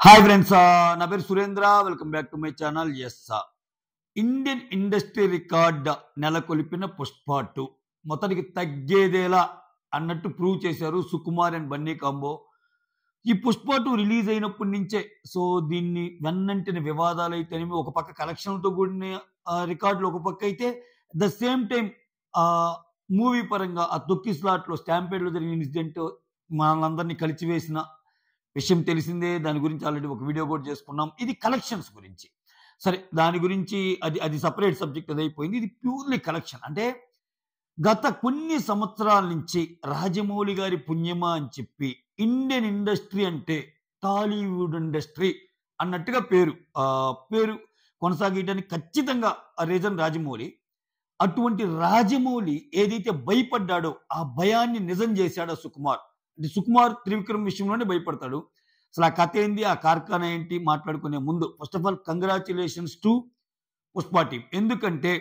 Hi friends, నా పేరు Surendra. Welcome back to my channel. Indian industry record నెలకొల్పిన పుష్ప 2 మొత్తానికి తగ్గేదేలా అన్నట్టు ప్రూవ్ చేశారు సుకుమార్ అండ్ బన్నీ కాంబో. ఈ పుష్ప 2 రిలీజ్ అయినప్పటి నుంచే దీన్ని వెన్నంటిన వివాదాలు అయితేనేమి, ఒక పక్క కలెక్షన్లతో కూడిన రికార్డులు ఒక పక్క అయితే, ద సేమ్ టైం మూవీ పరంగా ఆ తొక్కి స్లాట్లో స్టాంపేడ్లో జరిగిన ఇన్సిడెంట్ మనందరినీ కలిచివేసిన విషయం తెలిసిందే. దాని గురించి ఆల్రెడీ ఒక వీడియో కూడా చేసుకున్నాం. ఇది కలెక్షన్స్ గురించి. సరే, దాని గురించి అది సపరేట్ సబ్జెక్ట్, అది అయిపోయింది. ఇది ప్యూర్లీ కలెక్షన్. అంటే గత కొన్ని సంవత్సరాల నుంచి రాజమౌళి గారి పుణ్యమా అని చెప్పి ఇండియన్ ఇండస్ట్రీ అంటే టాలీవుడ్ ఇండస్ట్రీ అన్నట్టుగా పేరు కొనసాగడానికి ఖచ్చితంగా రీజన్ రాజమౌళి. అటువంటి రాజమౌళి ఏదైతే భయపడ్డాడో ఆ భయాన్ని నిజం చేశాడో సుకుమార్. అంటే సుకుమార్ త్రివిక్రమ్ విషయంలోనే భయపడతాడు. అసలు ఆ కథ ఏంది, ఆ కార్ఖానా ఏంటి మాట్లాడుకునే ముందు first of all congratulations to Pushpa team. ఎందుకంటే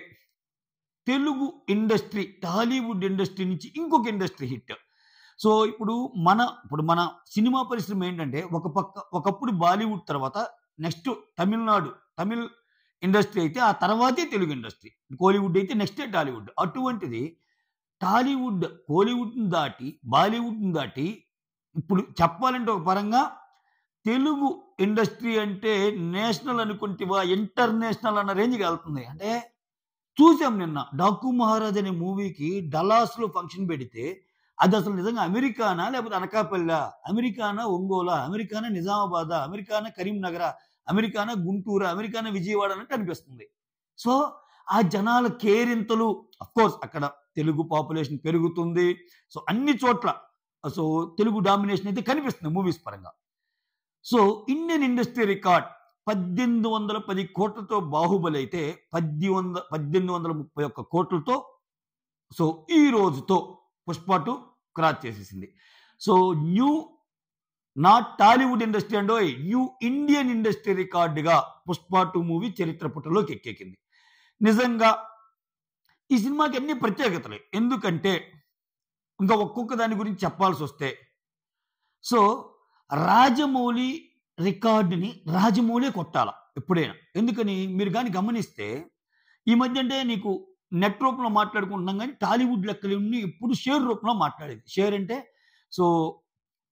తెలుగు ఇండస్ట్రీ, టాలీవుడ్ ఇండస్ట్రీ నుంచి ఇంకొక ఇండస్ట్రీ హిట్. ఇప్పుడు మన సినిమా పరిశ్రమ ఏంటంటే ఒకప్పుడు బాలీవుడ్ తర్వాత నెక్స్ట్ తమిళ్ ఇండస్ట్రీ అయితే ఆ తర్వాతే తెలుగు ఇండస్ట్రీ, కోలీవుడ్ అయితే నెక్స్టే టాలీవుడ్. అటువంటిది కోలీవుడ్ని దాటి బాలీవుడ్ని దాటి ఇప్పుడు చెప్పాలంటే ఒక పరంగా తెలుగు ఇండస్ట్రీ అంటే నేషనల్ అనుకుంటేవా ఇంటర్నేషనల్ అన్న రేంజ్కి వెళ్తుంది. అంటే చూసాం నిన్న డాకు మహారాజ్ అనే మూవీకి డల్లాస్లో ఫంక్షన్ పెడితే అది అసలు నిజంగా అమెరికానా లేకపోతే అనకాపల్లి, అమెరికానా ఒంగోలా, అమెరికానా నిజామాబాద్, అమెరికానా కరీంనగర్, అమెరికానా గుంటూరు, అమెరికానా విజయవాడ అన్నట్టు అనిపిస్తుంది. ఆ జనాల కేరింతలు, అఫ్కోర్స్ అక్కడ తెలుగు పాపులేషన్ పెరుగుతుంది. అన్ని చోట్ల తెలుగు డామినేషన్ అయితే కనిపిస్తుంది మూవీస్ పరంగా. ఇండియన్ ఇండస్ట్రీ రికార్డ్ 1810 కోట్లతో బాహుబలి అయితే 1831 కోట్లతో ఈ రోజుతో పుష్ప 2 క్రాస్ చేసేసింది. New not Tollywood industry and new Indian industry రికార్డుగా పుష్ప 2 మూవీ చరిత్ర పుటలోకి ఎక్కెక్కింది. నిజంగా ఈ సినిమాకి అన్ని ప్రత్యేకతలే. ఎందుకంటే ఇంకా ఒక్కొక్క దాని గురించి చెప్పాల్సి వస్తే రాజమౌళి రికార్డుని రాజమౌళి కొట్టాల ఎప్పుడైనా. ఎందుకని మీరు కానీ గమనిస్తే ఈ మధ్య అంటే నీకు నెట్ రూపంలో మాట్లాడుకుంటున్నాం, కానీ టాలీవుడ్ లెక్కలన్నీ ఎప్పుడు షేర్ రూపంలో మాట్లాడేది. షేర్ అంటే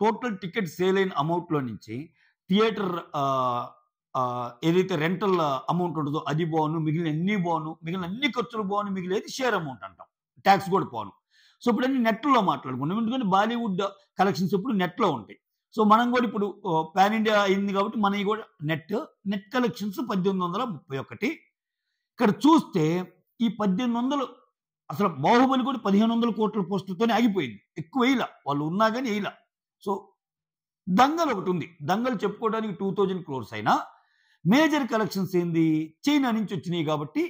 టోటల్ టికెట్ సేల్ అయిన అమౌంట్లో నుంచి థియేటర్ ఏదైతే రెంటల్ అమౌంట్ ఉంటుందో అది బాను, మిగిలిన అన్ని ఖర్చులు బాను, మిగిలేది షేర్ అమౌంట్ అంటాం. ట్యాక్స్ కూడా పోను. ఇప్పుడు అన్ని నెట్లో మాట్లాడుకున్నాం. ఎందుకంటే బాలీవుడ్ కలెక్షన్స్ ఇప్పుడు నెట్లో ఉంటాయి. మనం కూడా ఇప్పుడు పాన్ ఇండియా అయింది కాబట్టి మనకి కూడా నెట్ కలెక్షన్స్ 1831. ఇక్కడ చూస్తే ఈ 1800 అసలు బాహుబలి కూడా 1500 కోట్ల పోస్టులతోనే ఆగిపోయింది. ఎక్కువ వేయలా, వాళ్ళు ఉన్నా కానీ వేయలా. దంగల్ ఒకటి ఉంది. దంగల్ చెప్పుకోవడానికి 2000 crores అయినా మేజర్ కలెక్షన్స్ ఏంది చైనా నుంచి వచ్చినాయి. కాబట్టి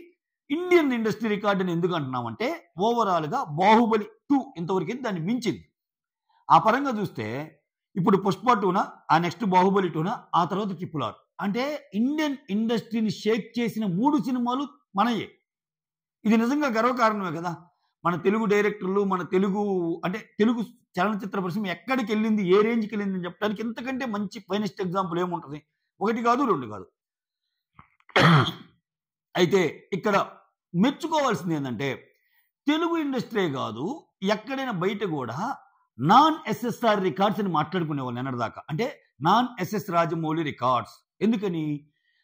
ఇండియన్ ఇండస్ట్రీ రికార్డ్ అని ఎందుకు అంటున్నామంటే ఓవరాల్ గా బాహుబలి 2 ఇంతవరకు దాన్ని మించింది. ఆ పరంగా చూస్తే ఇప్పుడు పుష్ప 2నా, ఆ నెక్స్ట్ బాహుబలి 2నా, ఆ తర్వాత RRR. అంటే ఇండియన్ ఇండస్ట్రీని షేక్ చేసిన 3 సినిమాలు మనయే. ఇది నిజంగా గర్వకారణమే కదా. మన తెలుగు డైరెక్టర్లు, మన తెలుగు చలనచిత్ర పరిశ్రమ ఎక్కడికి వెళ్ళింది, ఏ రేంజ్కి వెళ్ళింది అని చెప్పడానికి ఇంతకంటే మంచి ఫైనెస్ట్ ఎగ్జాంపుల్ ఏముంటుంది? 1 కాదు 2 కాదు. అయితే ఇక్కడ మెచ్చుకోవాల్సింది ఏంటంటే తెలుగు ఇండస్ట్రీ కాదు, ఎక్కడైనా బయట కూడా నాన్ ఎస్ఎస్ఆర్ రికార్డ్స్ అని మాట్లాడుకునేవాళ్ళు నిన్నటిదాకా. అంటే నాన్ ఎస్ఎస్ రాజమౌళి రికార్డ్స్. ఎందుకని?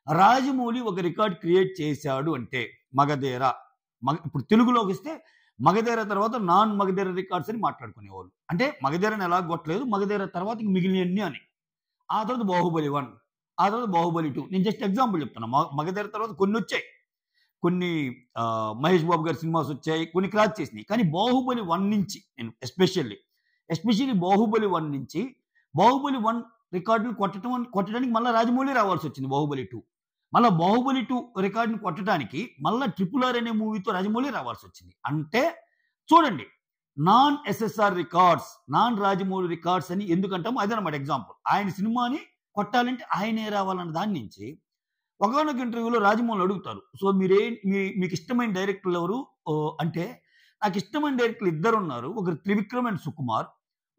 రాజమౌళి ఒక రికార్డ్ క్రియేట్ చేశాడు అంటే మగధీర. ఇప్పుడు తెలుగులోకి వస్తే మగధీర తర్వాత నాన్ మగధీర రికార్డ్స్ అని మాట్లాడుకునేవాళ్ళు. అంటే మగధీరని ఎలా కొట్టలేదు, మగధీర తర్వాత మిగిలినన్ని అని. ఆ తర్వాత బాహుబలి 1, ఆ తర్వాత బాహుబలి 2. నేను జస్ట్ ఎగ్జాంపుల్ చెప్తున్నా. మగధీర తర్వాత కొన్ని వచ్చాయి, కొన్ని మహేష్ బాబు గారి సినిమాస్ వచ్చాయి, కొన్ని క్రాచ్ చేసినాయి. కానీ బాహుబలి 1 నుంచి నేను ఎస్పెషల్లీ బాహుబలి 1 నుంచి బాహుబలి 1 రికార్డుని కొట్టడానికి మళ్ళీ రాజమౌళి రావాల్సి వచ్చింది. బాహుబలి 2 మళ్ళీ బాహుబలి 2 రికార్డుని కొట్టడానికి మళ్ళీ RRR అనే మూవీతో రాజమౌళి రావాల్సి వచ్చింది. అంటే చూడండి, non SSR records, non Rajamouli records అని ఎందుకంటాము అదనమాట ఎగ్జాంపుల్. ఆయన సినిమాని కొట్టాలంటే ఆయనే రావాలన్న దాని నుంచి ఒకనొక ఇంటర్వ్యూలో రాజమౌళి అడుగుతారు, మీకు ఇష్టమైన డైరెక్టర్లు ఎవరు అంటే, నాకు ఇష్టమైన డైరెక్టర్లు 2 ఉన్నారు, ఒకరు త్రివిక్రమ్ అండ్ సుకుమార్.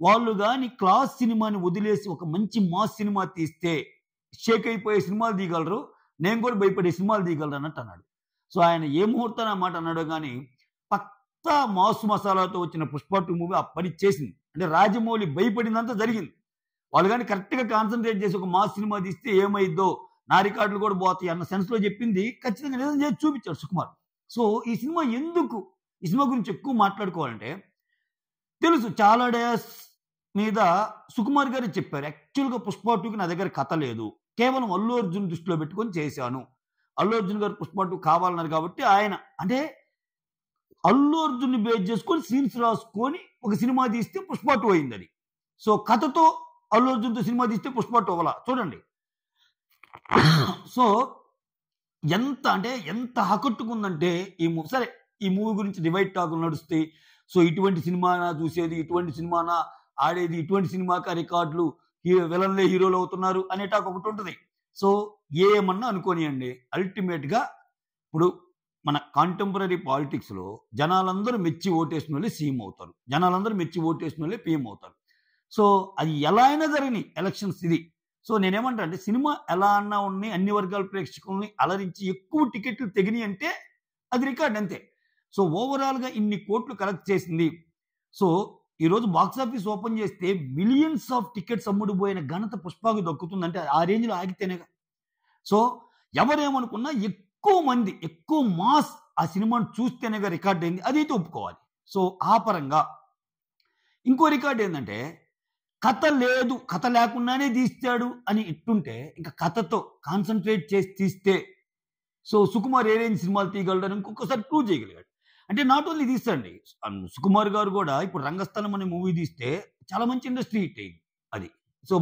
వాళ్ళు కానీ క్లాస్ సినిమాని వదిలేసి ఒక మంచి మాస్ సినిమా తీస్తే షేక్ అయిపోయే సినిమాలు తీయగలరు, నేను కూడా భయపడే సినిమాలు తీయగలరు అన్నట్టు అన్నాడు. సో ఆయన ఏ ముహూర్తాన మాట అన్నాడో కానీ పక్కా మాస్ మసాలాతో వచ్చిన పుష్ప 2 మూవీ ఆ పని చేసింది. అంటే రాజమౌళి భయపడిందంతా జరిగింది. వాళ్ళు కానీ కరెక్ట్‌గా కాన్సంట్రేట్ చేసి ఒక మాస్ సినిమా తీస్తే ఏమైద్దో, నా రికార్డులు కూడా పోతాయి అన్న సెన్స్‌లో చెప్పింది ఖచ్చితంగా నిజం చేసి చూపించాడు సుకుమార్. సో ఈ సినిమా ఎందుకు, ఈ సినిమా గురించి ఎక్కువ మాట్లాడుకోవాలంటే తెలుసు చాలా డేస్ మీద సుకుమార్ గారే చెప్పారు. యాక్చువల్‌గా 'పుష్ప 2'కి నా దగ్గర కథ లేదు. కేవలం అల్లు అర్జున్ దృష్టిలో పెట్టుకొని చేశాను. అల్లు అర్జున్ గారు 'పుష్ప 2' కావాలన్నారు కాబట్టి ఆయన అంటే అల్లు అర్జున్‌ని బేస్ చేసుకొని సీన్స్ రాసుకొని ఒక సినిమా తీస్తే 'పుష్ప 2' అయిందది. సో కథతో అల్లు అర్జున్‌తో సినిమా తీస్తే 'పుష్ప 2' అవ్వలా. చూడండి. సో ఎంత ఆకట్టుకుందంటే సరే ఈ మూవీ గురించి డివైడ్ టాకులు నడుస్తాయి. సో ఇటువంటి సినిమానా చూసేది, ఇటువంటి సినిమానా ఆడేది, ఇటువంటి సినిమాకా రికార్డులు, విలన్లే హీరోలు అవుతున్నారు అనే టాక్ ఒకటి ఉంటది. సో ఏమన్నా అనుకోనియండి. అల్టిమేట్‌గా ఇప్పుడు మన కాంటెంపరరీ పాలిటిక్స్‌లో జనాలందరూ మెచ్చి ఓటేసినోళ్ళే సీఎం అవుతారు. జనాలందరూ మెచ్చి ఓటేసినోళ్ళే పీఎం అవుతారు. సో అది ఎలా అయినా జరగని ఎలక్షన్స్ ఇది. సో నేనేమంటా అంటే సినిమా ఎలా అన్నా ఉన్ని అన్ని వర్గాల ప్రేక్షకుల్ని అలరించి ఎక్కువ టికెట్లు తెగినాయి అంటే అది రికార్డ్ అంతే. సో ఓవరాల్‌గా ఇన్ని కోట్లు కలెక్ట్ చేసింది. సో ఈరోజు బాక్స్ ఆఫీస్ ఓపెన్ చేస్తే మిలియన్స్ ఆఫ్ టికెట్స్ అమ్ముడుపోయిన ఘనత పుష్పకి దక్కుతుందంటే ఆ రేంజ్‌లో ఆగితేనేగా. సో ఎవరేమనుకున్నా ఎక్కువ మంది, ఎక్కువ మాస్ ఆ సినిమాను చూస్తేనేగా రికార్డ్ అయింది. అదైతే ఒప్పుకోవాలి. సో ఆ పరంగా ఇంకో రికార్డ్ ఏందంటే కథ లేదు, కథ లేకుండానే తీస్తాడు అని ఇట్టుంటే ఇంకా కథతో కాన్సంట్రేట్ చేసి తీస్తే సో సుకుమార్ ఏ రేంజ్ సినిమాలు తీయగలడని ఇంకొకసారి ప్రూవ్ చేయగలిగాడు. అంటే నాట్ ఓన్లీ తీస్తాడండి. సుకుమార్ గారు కూడా ఇప్పుడు 'రంగస్థలం' అనే మూవీ తీస్తే చాలా మంచి ఇండస్ట్రీ హిట్ అయింది అది. సో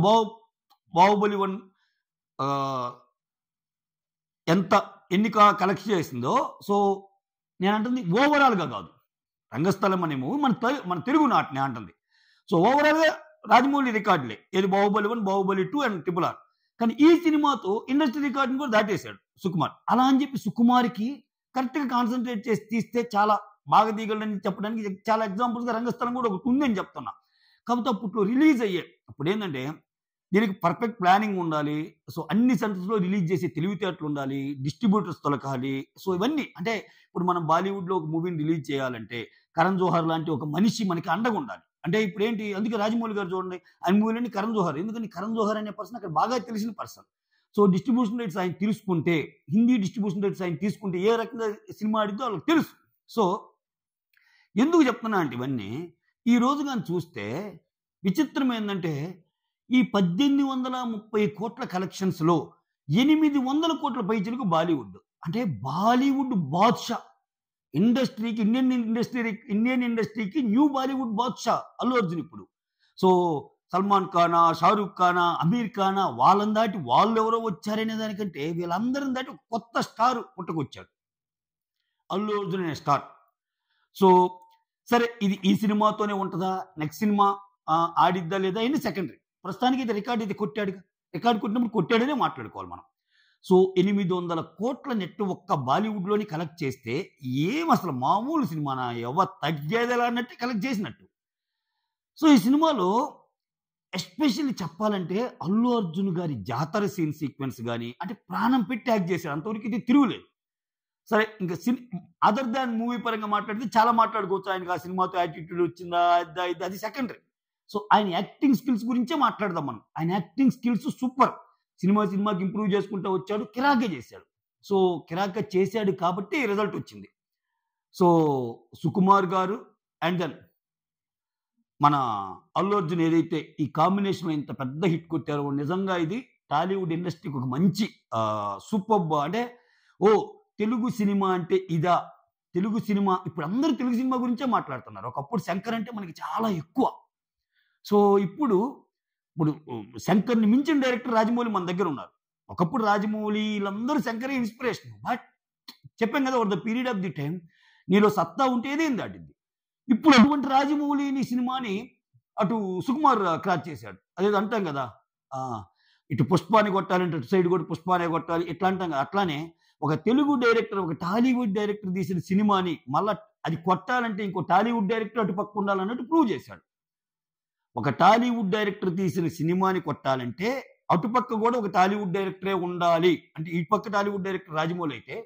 'బాహుబలి 1' ఆహ్, ఎన్ని కలెక్ట్ చేసిందో సో నేనంటుంది ఓవరాల్‌గా కాదు. 'రంగస్థలం' అనే మూవీ మన తెలుగు నాటనే అంటుంది. సో ఓవరాల్‌గా రాజమౌళి రికార్డులే. ఏది 'బాహుబలి 1', 'బాహుబలి 2' అండ్ 'RRR'. కానీ ఈ సినిమాతో ఇండస్ట్రీ రికార్డ్‌ని కూడా దాటేసాడు సుకుమార్. అలా అని చెప్పి సుకుమార్‌కి కరెక్ట్‌గా కాన్సంట్రేట్ చేసి తీస్తే చాలా బాగా తీయగలడని చెప్పడానికి చాలా ఎగ్జాంపుల్స్‌గా 'రంగస్థలం' కూడా ఒకటి ఉందని చెప్తున్నా. కాకపోతే అప్పట్లో రిలీజ్ అయ్యే అప్పుడేందంటే దీనికి పర్ఫెక్ట్ ప్లానింగ్ ఉండాలి. సో అన్ని సెంటర్స్‌లో రిలీజ్ చేసే తెలివితేటలు ఉండాలి. డిస్ట్రిబ్యూటర్స్ దొరకాలి. సో ఇవన్నీ అంటే ఇప్పుడు మనం బాలీవుడ్‌లో ఒక మూవీని రిలీజ్ చేయాలంటే కరణ్ జోహార్ లాంటి ఒక మనిషి మనకి అండగా ఉండాలి. అంటే ఇప్పుడేంటి అందుకే రాజమౌళి గారు చూడండి ఆయన మూవీలన్నీ కరణ్ జోహార్. ఎందుకని కరణ్ జోహార్ అనే పర్సన్ అక్కడ బాగా తెలిసిన పర్సన్. సో డిస్ట్రిబ్యూషన్ రైట్స్ ఆయన తీసుకుంటే, హిందీ డిస్ట్రిబ్యూషన్ రైట్స్ ఆయన తీసుకుంటే ఏ రకంగా సినిమా ఆడిద్దో వాళ్ళకి తెలుసు. సో ఎందుకు చెప్తున్నా అంటే ఇవన్నీ ఈ రోజు గాని చూస్తే విచిత్రం ఏందంటే ఈ 1830 కోట్ల కలెక్షన్స్‌లో 800 కోట్ల పైచిలకు బాలీవుడ్. అంటే బాలీవుడ్ బాద్‌షా ఇండస్ట్రీకి ఇండియన్ ఇండస్ట్రీకి న్యూ బాలీవుడ్ బాద్‌షా అల్లు అర్జున్ ఇప్పుడు. సో సల్మాన్ ఖానా, షారుఖ్ ఖానా, అమీర్ ఖానా వాళ్ళని దాటి వాళ్ళెవరో వచ్చారనే దానికంటే వీళ్ళందరిని దాటి ఒక కొత్త స్టార్ పుట్టుకొచ్చాడు. అల్లు అర్జున్ అనే స్టార్. సో సరే ఇది ఈ సినిమాతోనే ఉంటదా? నెక్స్ట్ సినిమా ఆడిద్దా లేదా అయన్నీ సెకండరీ. ప్రస్తుతానికి ఇది రికార్డ్ ఇది కొట్టాడుగా. రికార్డ్ కొట్టినప్పుడు కొట్టాడనే మాట్లాడుకోవాలి మనం. సో 800 కోట్ల నెట్ ఒక్క బాలీవుడ్‌లోని కలెక్ట్ చేస్తే అసలు మామూలు సినిమానా? తగ్గేదేలా అన్నట్టు కలెక్ట్ చేసినట్టు. సో ఈ సినిమాలో ఎస్పెషల్లీ చెప్పాలంటే అల్లు అర్జున్ గారి జాతర సీన్ సీక్వెన్స్ గాని అంటే ప్రాణం పెట్టి యాక్ట్ చేశాడు. అంతవరకు ఇది తిరుగులేదు. సరే ఇంకా అదర్ దాన్ మూవీ పరంగా మాట్లాడితే చాలా మాట్లాడుకోవచ్చు. ఆయనకి ఆ సినిమాతో యాటిట్యూడ్ వచ్చిందా? అది సెకండరీ. సో ఆయన యాక్టింగ్ స్కిల్స్ గురించే మాట్లాడదాం మనం. ఆయన యాక్టింగ్ స్కిల్స్ సూపర్. సినిమాకి ఇంప్రూవ్ చేసుకుంటూ వచ్చాడు. కిరాక్‌గా చేశాడు. సో కిరాక్‌గా చేశాడు కాబట్టి రిజల్ట్ వచ్చింది. సో సుకుమార్ గారు అండ్ దెన్ మన అల్లు అర్జున్ ఏదైతే ఈ కాంబినేషన్‌లో ఇంత పెద్ద హిట్ కొట్టారో నిజంగా ఇది టాలీవుడ్ ఇండస్ట్రీకి ఒక మంచి సూపర్బ్ అంటే తెలుగు సినిమా అంటే ఇదా? తెలుగు సినిమా ఇప్పుడు అందరూ తెలుగు సినిమా గురించే మాట్లాడుతున్నారు. ఒకప్పుడు శంకర్ అంటే మనకి చాలా ఎక్కువ. సో ఇప్పుడు శంకర్‌ని మించిన డైరెక్టర్ రాజమౌళి మన దగ్గర ఉన్నారు. ఒకప్పుడు రాజమౌళి వీళ్ళందరూ శంకరే ఇన్స్పిరేషన్. బట్ చెప్పాం కదా over the period of the time నీలో సత్తా ఉంటే ఏదేం దాటిద్ది. ఇప్పుడు అటువంటి రాజమౌళిని సినిమాని అటు సుకుమార్ క్రాచ్ చేశాడు. అదేదో అంటాం కదా ఇటు పుష్పాన్ని కొట్టాలంటే అటు సైడ్ కూడా పుష్పానే కొట్టాలి ఇట్లా అంటాం కదా. అట్లానే ఒక తెలుగు డైరెక్టర్ ఒక టాలీవుడ్ డైరెక్టర్ తీసిన సినిమాని మళ్ళా అది కొట్టాలంటే ఇంకో టాలీవుడ్ డైరెక్టర్ అటు పక్క ఉండాలన్నట్టు ప్రూవ్ చేశాడు. ఒక టాలీవుడ్ డైరెక్టర్ తీసిన సినిమాని కొట్టాలంటే అటుపక్క కూడా ఒక టాలీవుడ్ డైరెక్టరే ఉండాలి అంటే ఈ పక్క టాలీవుడ్ డైరెక్టర్ రాజమౌళి అయితే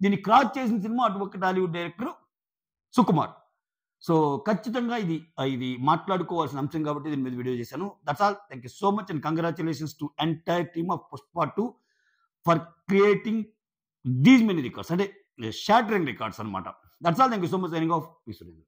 దీన్ని క్రాస్ చేసిన సినిమా అటుపక్క టాలీవుడ్ డైరెక్టర్ సుకుమార్. సో ఖచ్చితంగా ఇది మాట్లాడుకోవాల్సిన అంశం కాబట్టి దీని మీద వీడియో చేశాను. That's all. Thank you so much and congratulations to entire team of Pushpa 2 for creating these many records అంటే షాటరింగ్ రికార్డ్స్ అనమాట. That's all. Thank you so much. Signing off. Me Surendra.